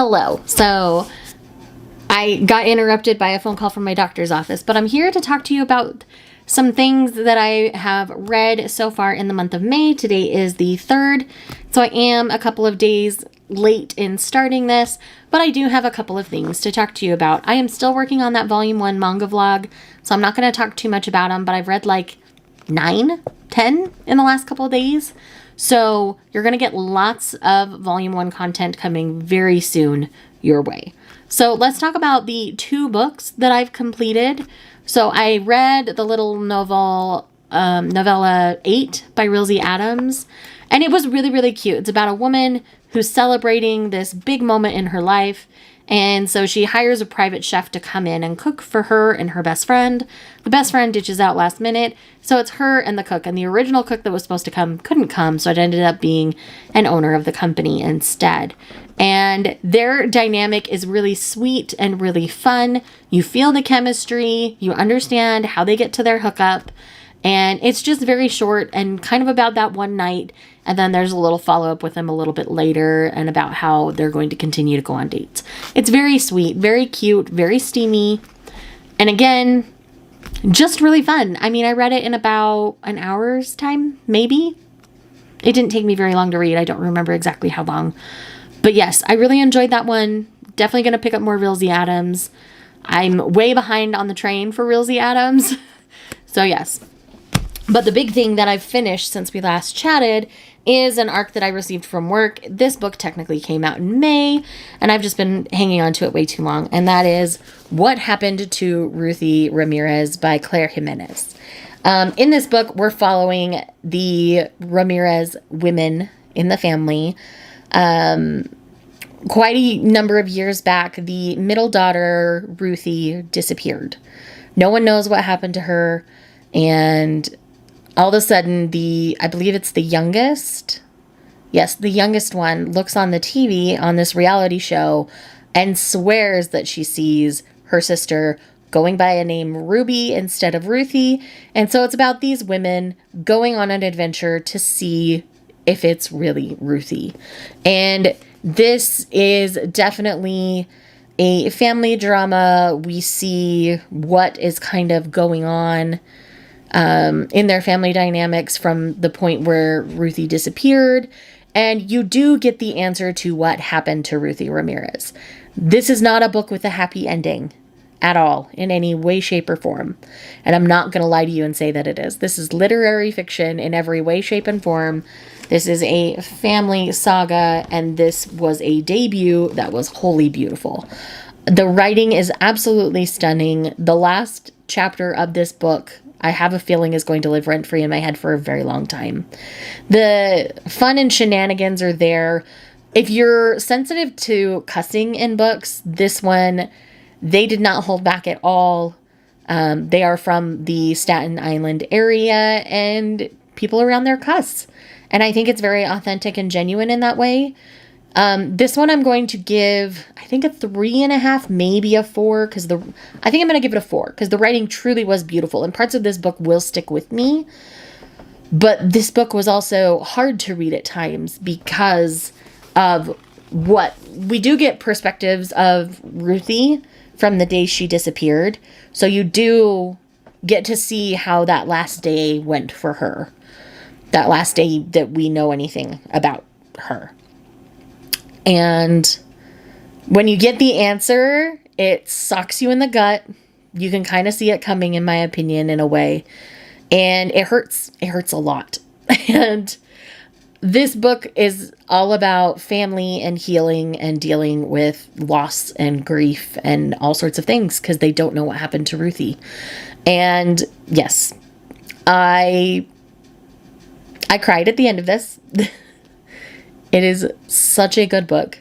Hello. So I got interrupted by a phone call from my doctor's office, but I'm here to talk to you about some things that I have read so far in the month of May. Today is the 3rd, so I am a couple of days late in starting this, but I do have a couple of things to talk to you about. I am still working on that volume 1 manga vlog, so I'm not going to talk too much about them, but I've read like 9, 10 in the last couple of days. So you're going to get lots of volume 1 content coming very soon your way. So let's talk about the 2 books that I've completed. So I read the little Novella 8 by Ruthie Adams, and it was really, really cute. It's about a woman who's celebrating this big moment in her life, and so she hires a private chef to come in and cook for her and her best friend. The best friend ditches out last minute, so it's her and the cook, and the original cook that was supposed to come couldn't come, so it ended up being an owner of the company instead. And their dynamic is really sweet and really fun. You feel the chemistry, you understand how they get to their hookup, and it's just very short and kind of about that one night. And then there's a little follow-up with them a little bit later and about how they're going to continue to go on dates. It's very sweet, very cute, very steamy. And again, just really fun. I mean, I read it in about an hour's time, maybe. It didn't take me very long to read. I don't remember exactly how long. But yes, I really enjoyed that one. Definitely going to pick up more Ruthie Adams. I'm way behind on the train for Ruthie Adams. So yes. But the big thing that I've finished since we last chatted is an arc that I received from work. This book technically came out in May, and I've just been hanging on to it way too long. And that is What Happened to Ruthie Ramirez by Claire Jimenez. In this book, we're following the Ramirez women in the family. Quite a number of years back, the middle daughter, Ruthie, disappeared. No one knows what happened to her, and all of a sudden, I believe it's the youngest. Yes, the youngest one looks on the TV on this reality show and swears that she sees her sister going by a name Ruby instead of Ruthie. And so it's about these women going on an adventure to see if it's really Ruthie. And this is definitely a family drama. We see what is kind of going on in their family dynamics from the point where Ruthie disappeared. And you do get the answer to what happened to Ruthie Ramirez. This is not a book with a happy ending at all, in any way, shape, or form. And I'm not going to lie to you and say that it is. This is literary fiction in every way, shape, and form. This is a family saga, and this was a debut that was wholly beautiful. The writing is absolutely stunning. The last chapter of this book, I have a feeling, is going to live rent-free in my head for a very long time. The fun and shenanigans are there. If you're sensitive to cussing in books, this one, they did not hold back at all. They are from the Staten Island area, and people around there cuss. And I think it's very authentic and genuine in that way. This one I'm going to give, I think, a 3.5, maybe a 4, because I think I'm going to give it a 4, because the writing truly was beautiful, and parts of this book will stick with me. But this book was also hard to read at times because of what we do get perspectives of Ruthie from the day she disappeared. So you do get to see how that last day went for her. That last day that we know anything about her. And when you get the answer, it sucks you in the gut. You can kind of see it coming, in my opinion, in a way. And it hurts. It hurts a lot. And this book is all about family and healing and dealing with loss and grief and all sorts of things because they don't know what happened to Ruthie. And yes, I cried at the end of this. It is such a good book.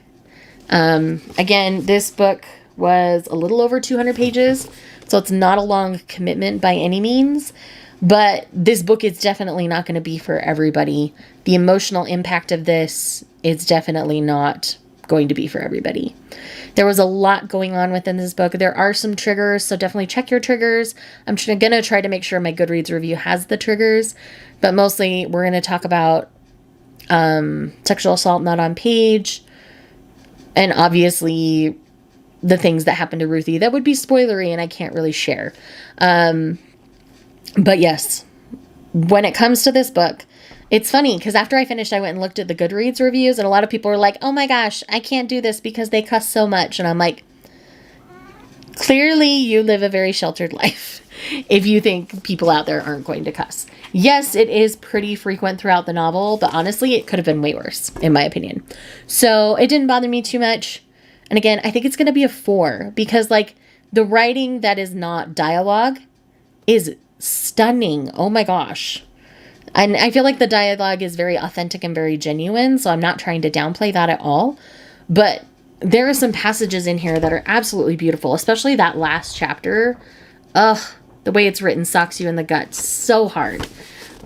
Again, this book was a little over 200 pages, so it's not a long commitment by any means, but this book is definitely not going to be for everybody. The emotional impact of this is definitely not going to be for everybody. There was a lot going on within this book. There are some triggers, so definitely check your triggers. I'm going to try to make sure my Goodreads review has the triggers, but mostly we're going to talk about sexual assault not on page, And obviously the things that happen to Ruthie that would be spoilery and I can't really share. But yes, when it comes to this book, it's funny because after I finished, I went and looked at the Goodreads reviews, and a lot of people were like, oh my gosh, I can't do this because they cuss so much. And I'm like, clearly you live a very sheltered life if you think people out there aren't going to cuss. Yes, it is pretty frequent throughout the novel, but honestly, it could have been way worse, in my opinion. So it didn't bother me too much. And again, I think it's going to be a 4 because, like, the writing that is not dialogue is stunning. Oh my gosh. And I feel like the dialogue is very authentic and very genuine, so I'm not trying to downplay that at all. But there are some passages in here that are absolutely beautiful, especially that last chapter. Ugh, the way it's written socks you in the gut so hard.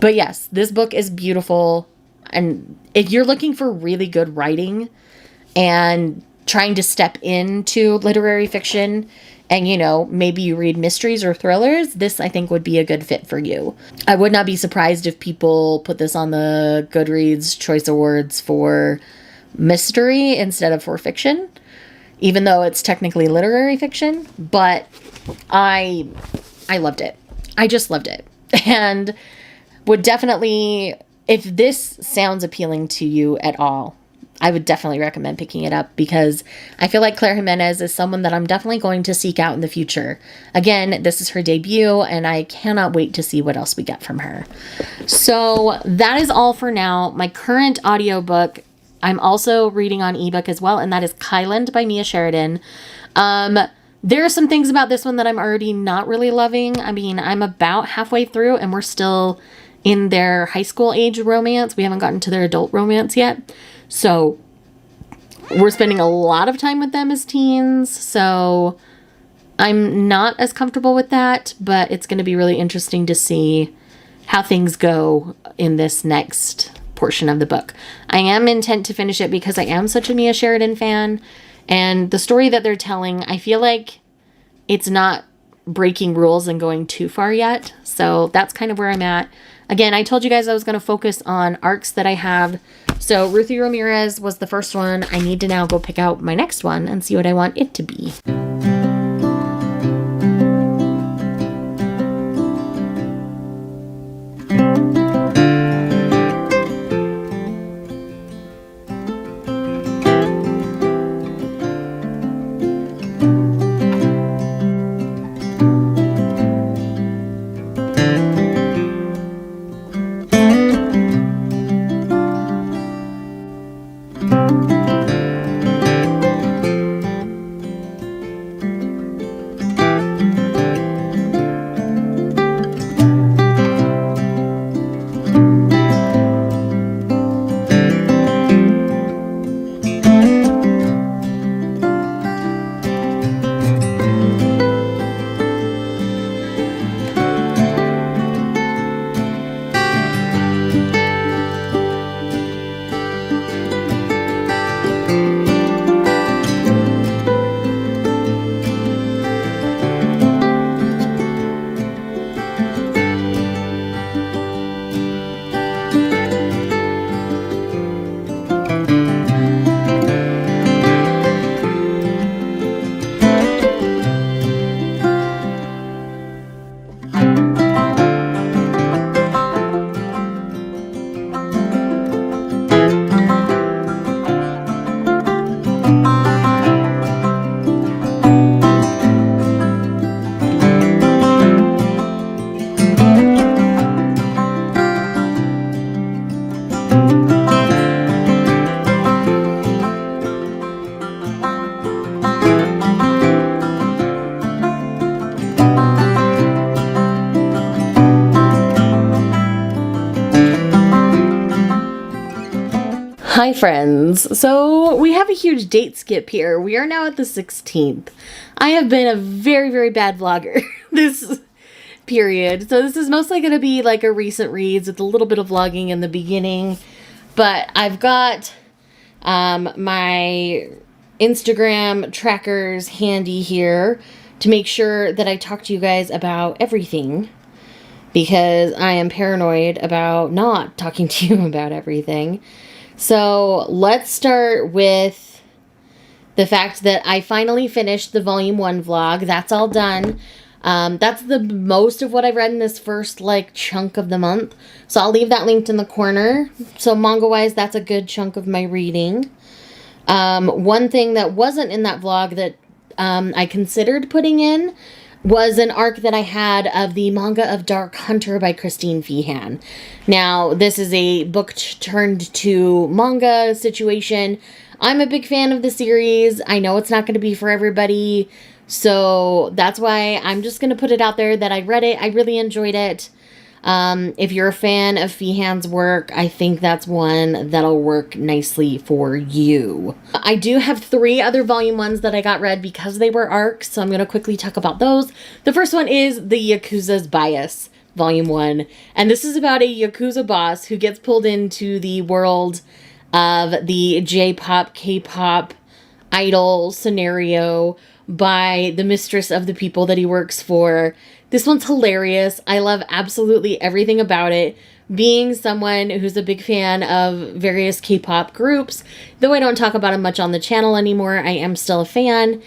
But yes, this book is beautiful. And if you're looking for really good writing and trying to step into literary fiction, and, you know, maybe you read mysteries or thrillers, this, I think, would be a good fit for you. I would not be surprised if people put this on the Goodreads Choice Awards for mystery instead of for fiction, even though it's technically literary fiction. But I loved it. I just loved it. And would definitely, if this sounds appealing to you at all, I would definitely recommend picking it up because I feel like Claire Jimenez is someone that I'm definitely going to seek out in the future. Again, this is her debut and I cannot wait to see what else we get from her. So that is all for now. My current audiobook, I'm also reading on ebook as well, and that is Kyland by Mia Sheridan. There are some things about this one that I'm already not really loving. I mean, I'm about halfway through and we're still in their high school age romance. We haven't gotten to their adult romance yet. So we're spending a lot of time with them as teens. So I'm not as comfortable with that, but it's going to be really interesting to see how things go in this next portion of the book. I am intent to finish it because I am such a Mia Sheridan fan. And the story that they're telling, I feel like it's not breaking rules and going too far yet. So that's kind of where I'm at. Again, I told you guys I was going to focus on arcs that I have. So Ruthie Ramirez was the first one. I need to now go pick out my next one and see what I want it to be. Hi friends, so we have a huge date skip here. We are now at the 16th. I have been a very, very bad vlogger this period. So this is mostly going to be like a recent reads with a little bit of vlogging in the beginning. But I've got my Instagram trackers handy here to make sure that I talk to you guys about everything. Because I am paranoid about not talking to you about everything. So let's start with The fact that I finally finished the volume 1 vlog, that's all done. That's the most of what I've read in this first chunk of the month. So I'll leave that linked in the corner. So manga wise, that's a good chunk of my reading. One thing that wasn't in that vlog that I considered putting in was an arc that I had of the manga of Dark Hunter by Christine Feehan. Now, this is a book turned to manga situation. I'm a big fan of the series. I know it's not going to be for everybody, so that's why I'm just going to put it out there that I read it. I really enjoyed it. If you're a fan of Feehan's work, I think that's one that'll work nicely for you. I do have 3 other volume 1s that I got read because they were arcs, so I'm going to quickly talk about those. The first one is the Yakuza's Bias, volume 1. And this is about a Yakuza boss who gets pulled into the world of the J-pop, K-pop idol scenario by the mistress of the people that he works for. This one's hilarious. I love absolutely everything about it. Being someone who's a big fan of various K-pop groups, though I don't talk about them much on the channel anymore, I am still a fan.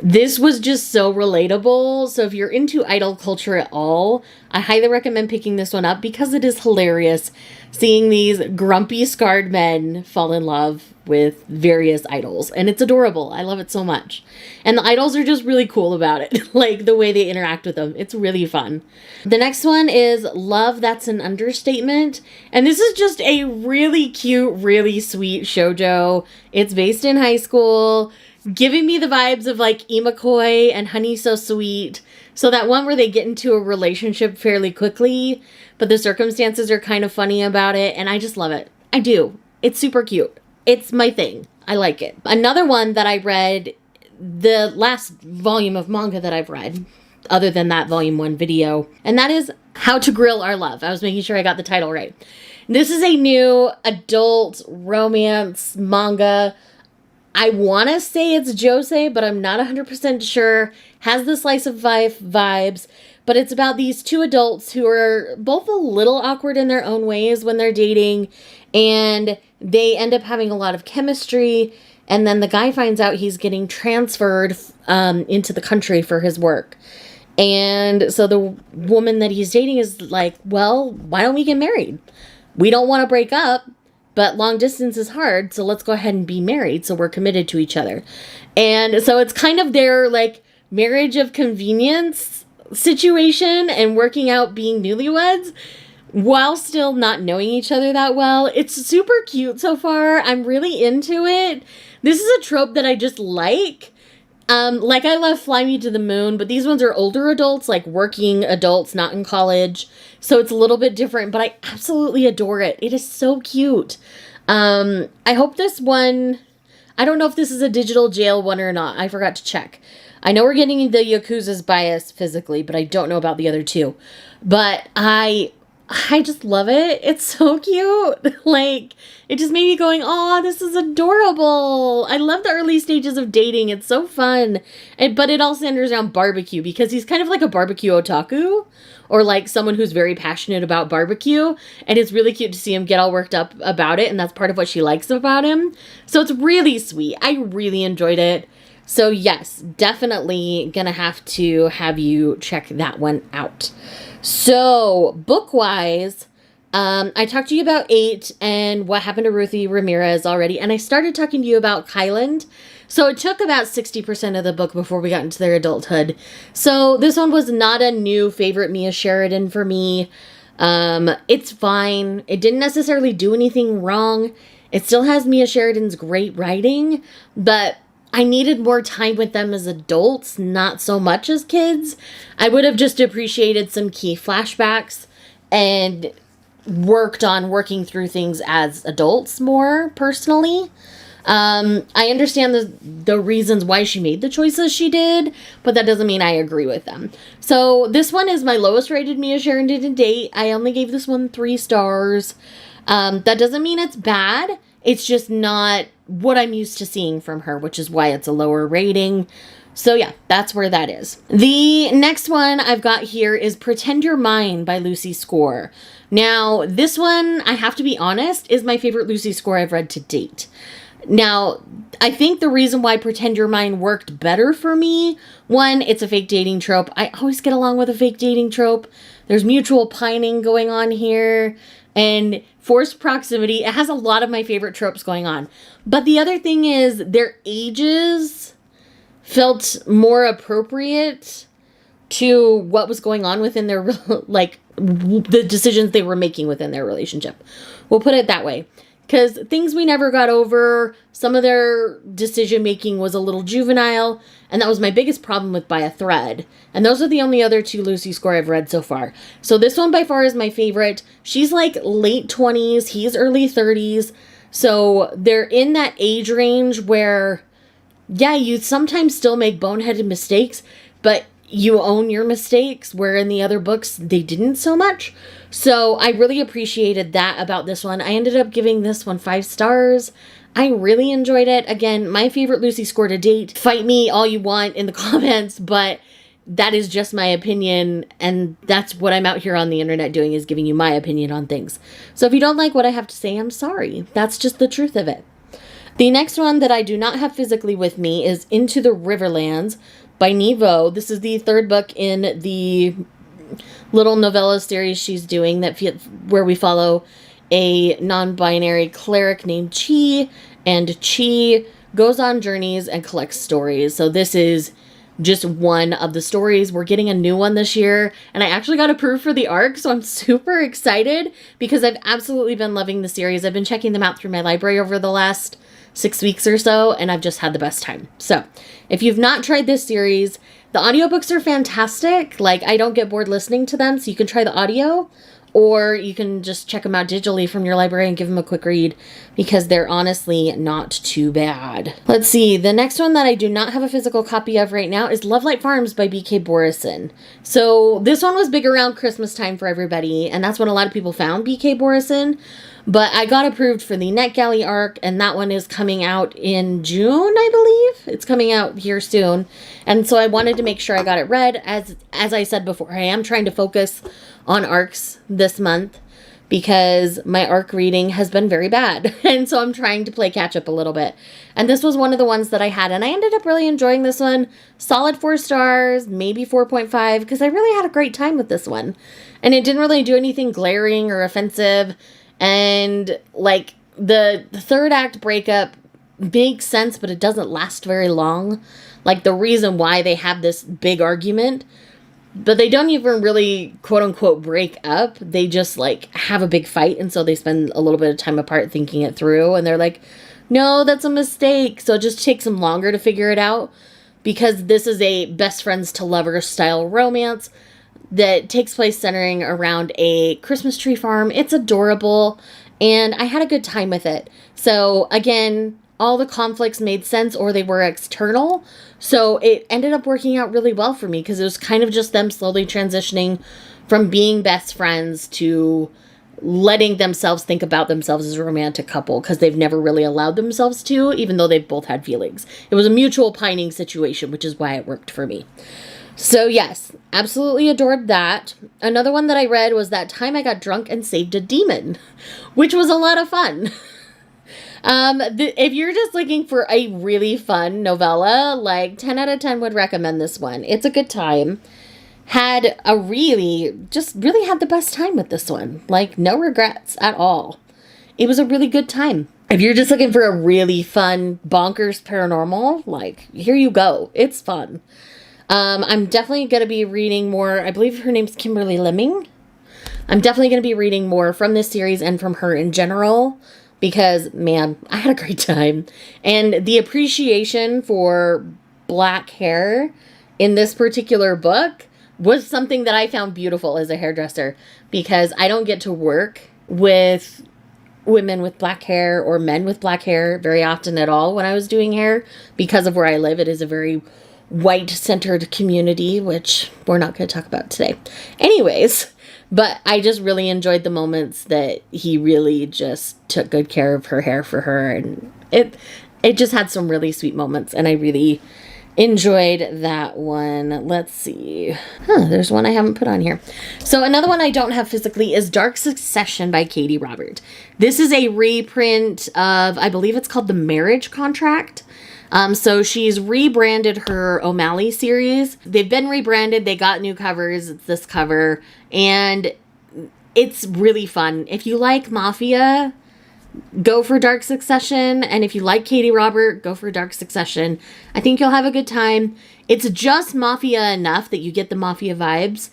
This was just so relatable. So if you're into idol culture at all, I highly recommend picking this one up because it is hilarious seeing these grumpy, scarred men fall in love with various idols. And it's adorable. I love it so much. And the idols are just really cool about it. Like the way they interact with them. It's really fun. The next one is Love That's an Understatement. And this is just a really cute, really sweet shoujo. It's based in high school, giving me the vibes of like Imakoi and Honey So Sweet. So that one where they get into a relationship fairly quickly, but the circumstances are kind of funny about it, and I just love it. I do. It's super cute. It's my thing. I like it. Another one that I read, the last volume of manga that I've read, other than that volume 1 video, and that is How to Grill Our Love. I was making sure I got the title right. This is a new adult romance manga. I want to say it's josei, but I'm not 100% sure. Has the slice of life vibes, but it's about these 2 adults who are both a little awkward in their own ways when they're dating, and they end up having a lot of chemistry, and then the guy finds out he's getting transferred into the country for his work. And so the woman that he's dating is like, well, why don't we get married? We don't want to break up, but long distance is hard, so let's go ahead and be married, so we're committed to each other. And so it's kind of their, like, marriage of convenience situation and working out being newlyweds while still not knowing each other that well. It's super cute so far. I'm really into it. This is a trope that I just like. Like, I love Fly Me to the Moon, but these ones are older adults, like working adults, not in college. So it's a little bit different, but I absolutely adore it. It is so cute. I hope this one, I don't know if this is a digital jail one or not. I forgot to check. I know we're getting the Yakuza's Bias physically, but I don't know about the other 2. But I just love it. It's so cute. Like, it just made me going, oh, this is adorable. I love the early stages of dating. It's so fun. But it all centers around barbecue because he's kind of like a barbecue otaku, or like someone who's very passionate about barbecue. And it's really cute to see him get all worked up about it. And that's part of what she likes about him. So it's really sweet. I really enjoyed it. So yes, definitely gonna have to have you check that one out. So, book-wise, I talked to you about 8 and What Happened to Ruthie Ramirez already, and I started talking to you about Kyland. So it took about 60% of the book before we got into their adulthood. So this one was not a new favorite Mia Sheridan for me. It's fine. It didn't necessarily do anything wrong. It still has Mia Sheridan's great writing, but I needed more time with them as adults, not so much as kids. I would have just appreciated some key flashbacks and worked on working through things as adults more personally. I understand the reasons why she made the choices she did, but that doesn't mean I agree with them. So this one is my lowest rated Mia Sheridan to date. I only gave this one 3 stars. That doesn't mean it's bad. It's just not what I'm used to seeing from her, which is why it's a lower rating. So yeah, that's where that is. The next one I've got here is Pretend You're Mine by Lucy Score. Now, this one, I have to be honest, is my favorite Lucy Score I've read to date. Now, I think the reason why Pretend You're Mine worked better for me, one, it's a fake dating trope. I always get along with a fake dating trope. There's mutual pining going on here, and forced proximity. It has a lot of my favorite tropes going on. But the other thing is their ages felt more appropriate to what was going on within their, like, the decisions they were making within their relationship. We'll put it that way. Because things we never got over, some of their decision making was a little juvenile, and that was my biggest problem with By a Thread. And those are the only other two Lucy score I've read so far. So this one by far is my favorite. She's like late 20s, he's early 30s. So they're in that age range where, yeah, you sometimes still make boneheaded mistakes, but you own your mistakes, where in the other books they didn't so much. So I really appreciated that about this one. I ended up giving this one 5 stars. I really enjoyed it. Again, my favorite Lucy score to date. Fight me all you want in the comments, but that is just my opinion, and that's what I'm out here on the internet doing, is giving you my opinion on things. So if you don't like what I have to say, I'm sorry. That's just the truth of it. The next one that I do not have physically with me is Into the Riverlands by Nevo. This is the 3rd book in the little novella series she's doing where we follow a non-binary cleric named Chi, and Chi goes on journeys and collects stories. So this is just one of the stories. We're getting a new one this year, and I actually got approved for the ARC, so I'm super excited because I've absolutely been loving the series. I've been checking them out through my library over the last 6 weeks or so, and I've just had the best time. So if you've not tried this series, the audiobooks are fantastic. Like, I don't get bored listening to them, so you can try the audio, or you can just check them out digitally from your library and give them a quick read, because they're honestly not too bad. Let's see, the next one that I do not have a physical copy of right now is Lovelight Farms by B.K. Borison. So this one was big around Christmas time for everybody, and that's when a lot of people found B.K. Borison. But I got approved for the NetGalley arc, and that one is coming out in June, I believe. It's coming out here soon. And so I wanted to make sure I got it read. As I said before, I am trying to focus on arcs this month because my arc reading has been very bad. And so I'm trying to play catch up a little bit. And this was one of the ones that I had, and I ended up really enjoying this one. Solid 4 stars, maybe 4.5, because I really had a great time with this one. And it didn't really do anything glaring or offensive. And like the 3rd act breakup makes sense, but it doesn't last very long. Like the reason why they have this big argument, but they don't even really quote unquote break up. They just like have a big fight, and so they spend a little bit of time apart thinking it through, and they're like, no, that's a mistake. So it just takes them longer to figure it out, because this is a best friends to lovers style romance that takes place centering around a Christmas tree farm. It's adorable, and I had a good time with it. So again, all the conflicts made sense, or they were external. So it ended up working out really well for me, because it was kind of just them slowly transitioning from being best friends to letting themselves think about themselves as a romantic couple, because they've never really allowed themselves to, even though they've both had feelings. It was a mutual pining situation, which is why it worked for me. So yes, absolutely adored that. Another one that I read was That Time I Got Drunk and Saved a Demon, which was a lot of fun. If you're just looking for a really fun novella, like 10 out of 10 would recommend this one. It's a good time. Had really had the best time with this one. Like, no regrets at all. It was a really good time. If you're just looking for a really fun, bonkers paranormal, like, here you go. It's fun. I'm definitely going to be reading more. I believe her name's Kimberly Lemming. I'm definitely going to be reading more from this series and from her in general, because, man, I had a great time. And the appreciation for black hair in this particular book was something that I found beautiful as a hairdresser, because I don't get to work with women with black hair or men with black hair very often at all when I was doing hair, because of where I live. It is a very white-centered community, which we're not going to talk about today. Anyways, but I just really enjoyed the moments that he really just took good care of her hair for her, and it just had some really sweet moments, and I really enjoyed that one. Let's see. There's one I haven't put on here. So another one I don't have physically is Dark Succession by Katie Robert. This is a reprint of, I believe it's called The Marriage Contract. So she's rebranded her O'Malley series. They've been rebranded. They got new covers. It's this cover. And it's really fun. If you like Mafia, go for Dark Succession. And if you like Katie Robert, go for Dark Succession. I think you'll have a good time. It's just Mafia enough that you get the Mafia vibes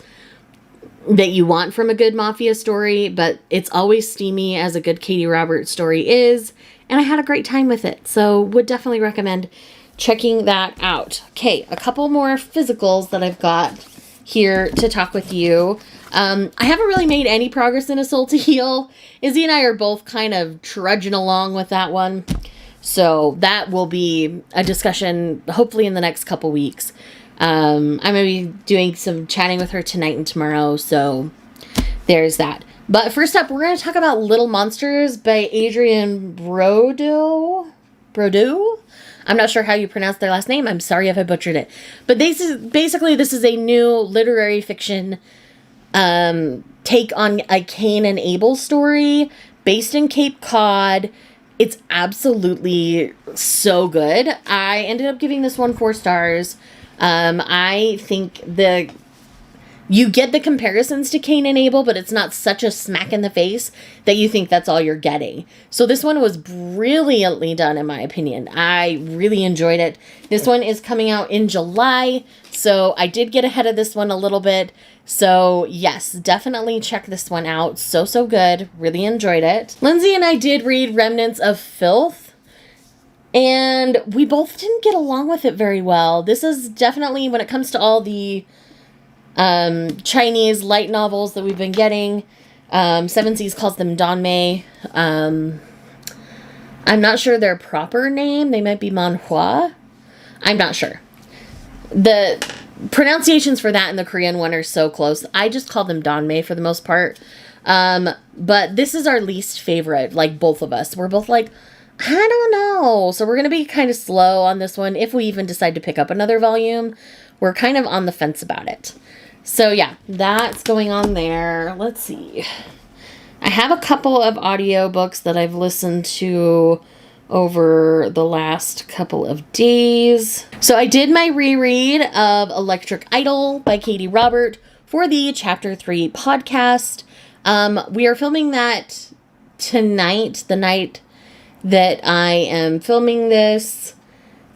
that you want from a good Mafia story. But it's always steamy as a good Katie Robert story is. And I had a great time with it. So would definitely recommend checking that out. Okay, a couple more physicals that I've got here to talk with you. I haven't really made any progress in A Soul to Heal. Izzy and I are both kind of trudging along with that one. So that will be a discussion hopefully in the next couple weeks. I'm going to be doing some chatting with her tonight and tomorrow. So there's that. But first up, we're going to talk about Little Monsters by Adrienne Brodeau. I'm not sure how you pronounce their last name. I'm sorry if I butchered it. But this is a new literary fiction take on a Cain and Abel story based in Cape Cod. It's absolutely so good. I ended up giving this one 4 stars. I think you get the comparisons to Cain and Abel, but it's not such a smack in the face that you think that's all you're getting. So this one was brilliantly done, in my opinion. I really enjoyed it. This one is coming out in July, so I did get ahead of this one a little bit. So yes, definitely check this one out. So good. Really enjoyed it. Lindsay and I did read Remnants of Filth, and we both didn't get along with it very well. This is definitely, when it comes to all the Chinese light novels that we've been getting, Seven Seas calls them Danmei. I'm not sure their proper name. They might be manhua. I'm not sure. The pronunciations for that and the Korean one are so close. I just call them Danmei for the most part. But this is our least favorite, like both of us. We're both like, I don't know. So we're going to be kind of slow on this one. If we even decide to pick up another volume, we're kind of on the fence about it. So yeah, that's going on there. Let's see. I have a couple of audiobooks that I've listened to over the last couple of days. So I did my reread of Electric Idol by Katie Robert for the Chapter 3 podcast. We are filming that tonight, the night that I am filming this.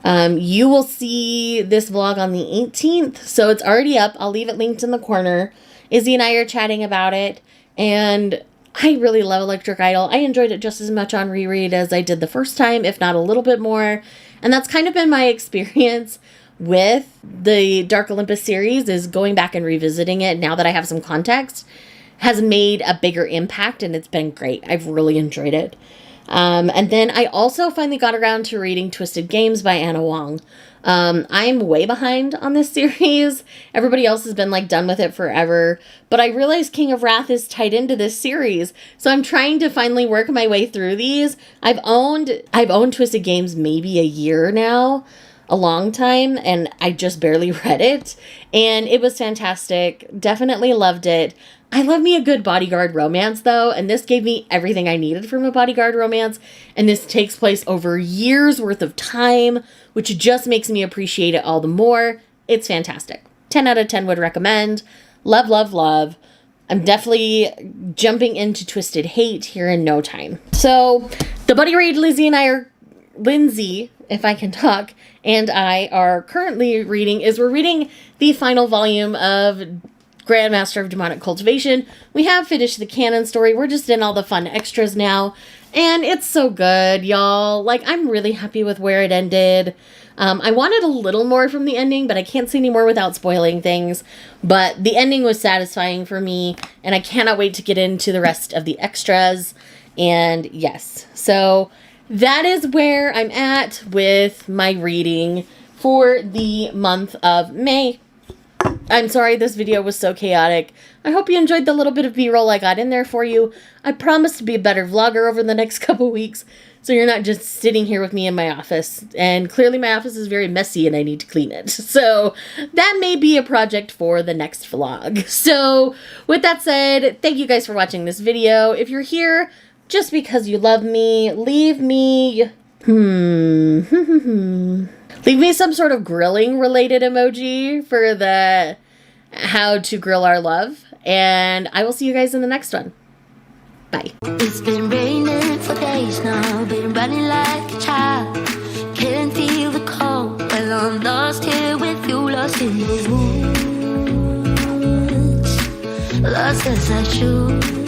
You will see this vlog on the 18th, so it's already up. I'll leave it linked in the corner. Izzy and I are chatting about it, and I really love Electric Idol. I enjoyed it just as much on reread as I did the first time, if not a little bit more. And that's kind of been my experience with the Dark Olympus series, is going back and revisiting it now that I have some context has made a bigger impact, and it's been great. I've really enjoyed it. And then I also finally got around to reading Twisted Games by Anna Wong. I'm way behind on this series. Everybody else has been like done with it forever, but I realized King of Wrath is tied into this series. So I'm trying to finally work my way through these. I've owned Twisted Games maybe a year now, a long time, and I just barely read it, and it was fantastic. Definitely loved it. I love me a good bodyguard romance, though, and this gave me everything I needed from a bodyguard romance, and this takes place over years worth of time, which just makes me appreciate it all the more. It's fantastic. 10 out of 10 would recommend. Love, love, love. I'm definitely jumping into Twisted Hate here in no time. So, the buddy read Lindsay, if I can talk, and I are currently reading we're reading the final volume of Grandmaster of Demonic Cultivation. We have finished the canon story. We're just in all the fun extras now. And it's so good, y'all. Like, I'm really happy with where it ended. I wanted a little more from the ending, but I can't say any more without spoiling things. But the ending was satisfying for me, and I cannot wait to get into the rest of the extras. And yes, so that is where I'm at with my reading for the month of May. I'm sorry this video was so chaotic. I hope you enjoyed the little bit of B-roll I got in there for you. I promise to be a better vlogger over the next couple weeks. So you're not just sitting here with me in my office. And clearly my office is very messy and I need to clean it. So that may be a project for the next vlog. So with that said, thank you guys for watching this video. If you're here just because you love me, leave me some sort of grilling related emoji for the how to grill our love. And I will see you guys in the next one. Bye. It's been raining for days now, been running like a child. Can't feel the cold, well I'm lost here with you, lost in the woods. Lost as I choose.